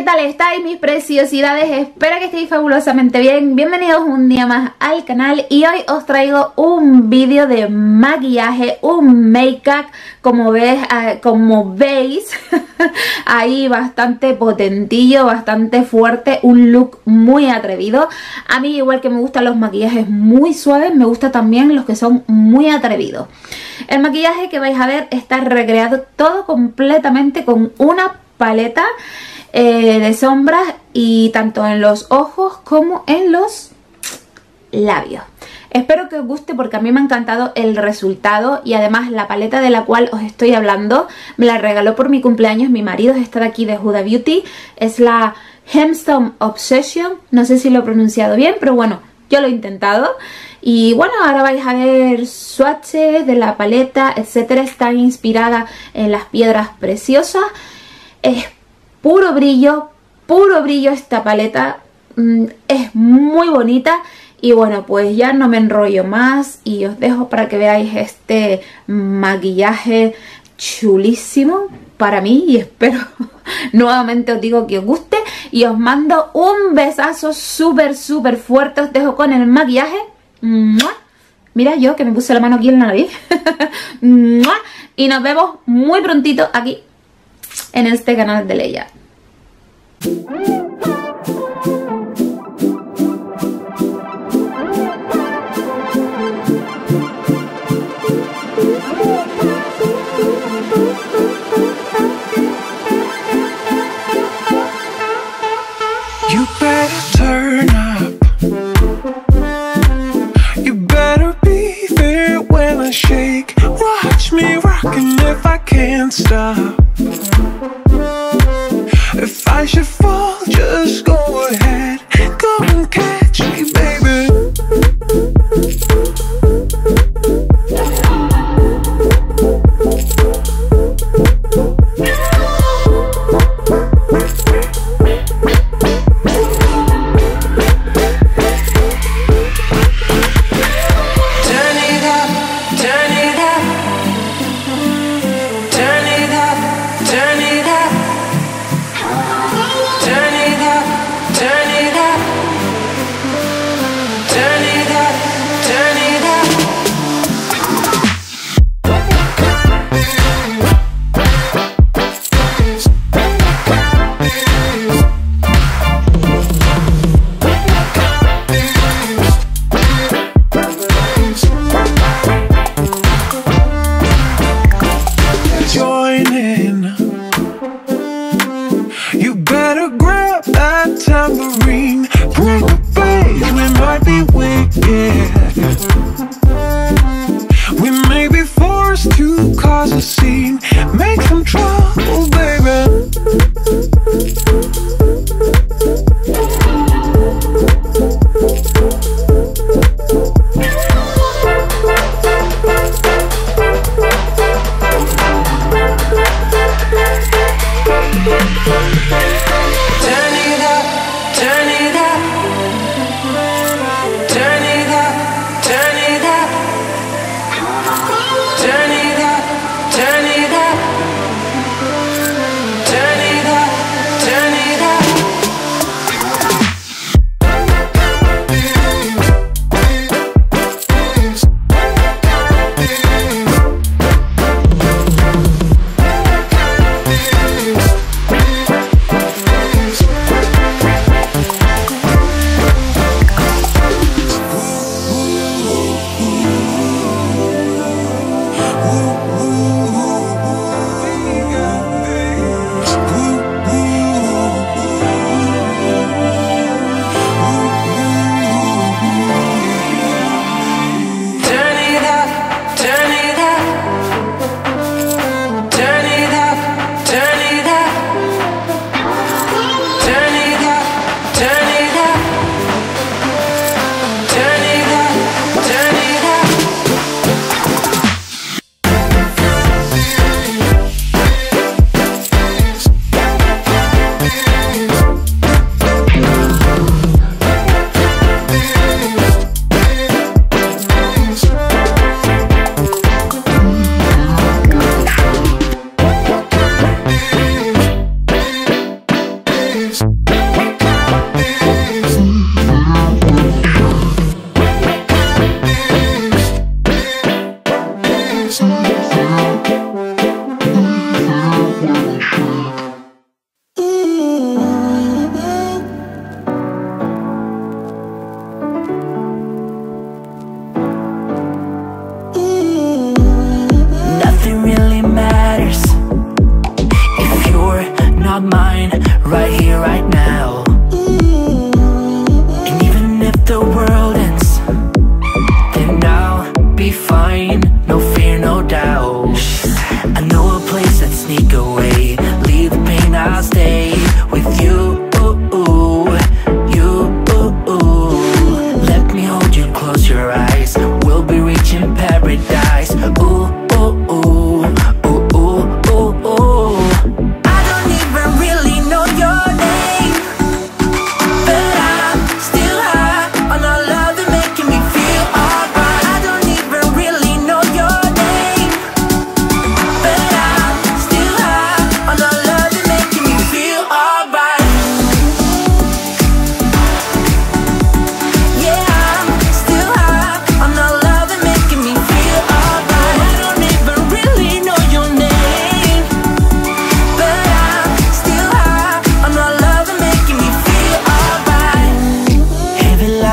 tal estáis, mis preciosidades? Espero que estéis fabulosamente bien. Bienvenidos un día más al canal y hoy os traigo un vídeo de maquillaje, un make-up, como veis, ahí bastante potentillo, bastante fuerte, un look muy atrevido. A mí, igual que me gustan los maquillajes muy suaves, me gustan también los que son muy atrevidos. El maquillaje que vais a ver está recreado todo completamente con una paleta de sombras, y tanto en los ojos como en los labios. Espero que os guste porque a mí me ha encantado el resultado, y además la paleta de la cual os estoy hablando me la regaló por mi cumpleaños mi marido, es esta de aquí de HUDA Beauty, es la Gemstone Obsession, no sé si lo he pronunciado bien, pero bueno, yo lo he intentado. Y bueno, ahora vais a ver swatches de la paleta, etcétera. Está inspirada en las piedras preciosas. Es puro brillo esta paleta. Es muy bonita. Y bueno, pues ya no me enrollo más y os dejo para que veáis este maquillaje chulísimo para mí, y espero nuevamente os digo que os guste, y os mando un besazo súper fuerte. Os dejo con el maquillaje. Mira yo que me puse la mano aquí en la nariz. Y nos vemos muy prontito aquí en este canal de Leia. You better turn up. You better be there when I shake. Watch me rockin' if I can't stop. If I should fall, just go ahead. Go and catch me, baby. You better grab that tambourine. Bring the bass, we might be weak,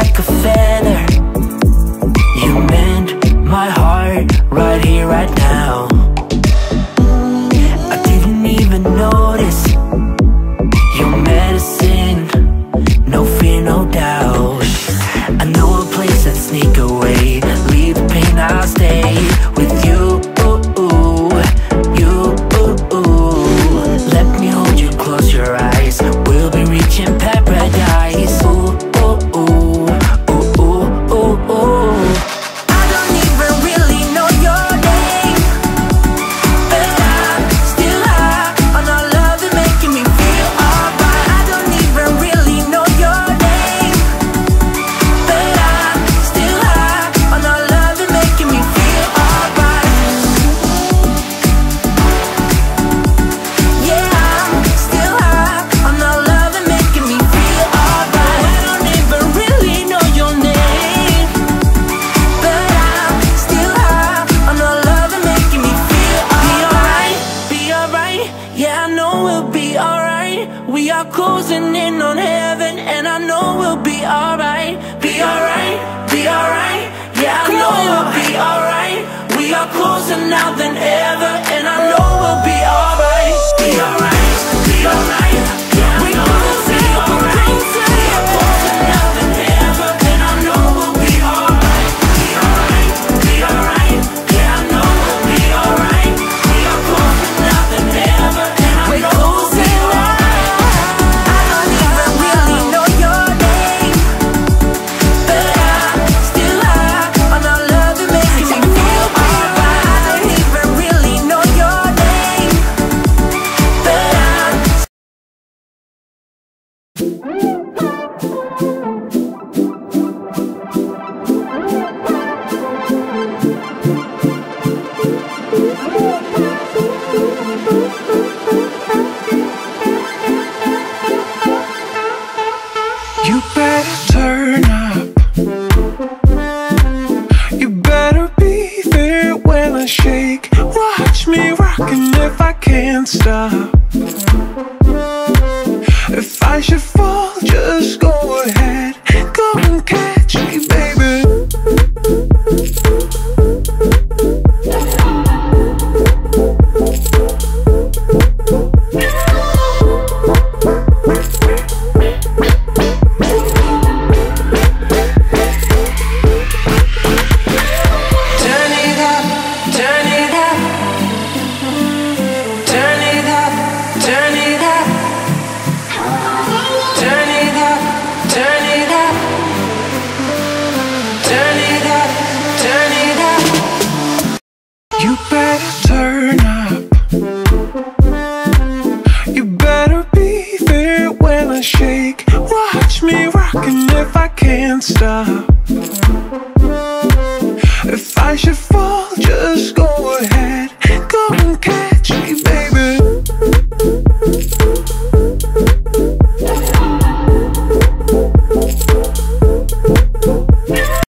like a feather. You mend my heart right here, right now. I didn't even notice your medicine, no fear, no doubt. I know a place that sneak away, leave the pain, I'll stay with you. Let me hold you, close your eyes, we'll be reaching paradise. Ooh, ooh, ooh, ooh, ooh, ooh, ooh. I don't even really know your name, but I'm still high on our love and making me feel alright. I don't even really know your name, but I'm still high on our love and making me feel alright. Yeah, I'm still high on our love and making me feel alright. I don't even really know your name, but I'm still high on our love and making me feel alright. Be alright, yeah, I know we'll be alright. We are closing in on heaven, and I know we'll be alright. Be alright, yeah, I know we'll be alright. We are closer now than ever, and I know we'll be alright. Be alright, yeah, I know we'll be alright. We are closer now than ever, and I know we'll be alright. Be alright, yeah, I know we'll be alright. We are closer now than ever, and I know we'll be alright. I don't even really know your name, but I'm still high on our love and making me feel alright. I don't even really know your name, but I'm You better turn up. You better be there when I shake. Watch me rockin' if I can't stop. If I should fall, just go ahead. Go and catch me, baby. turn it up, turn it up, turn it up, turn it up, turn it up, turn it up, turn it up, turn it up. You better turn up. You better be there when I shake. Watch me rockin' if I can't stop. If I should fall, just go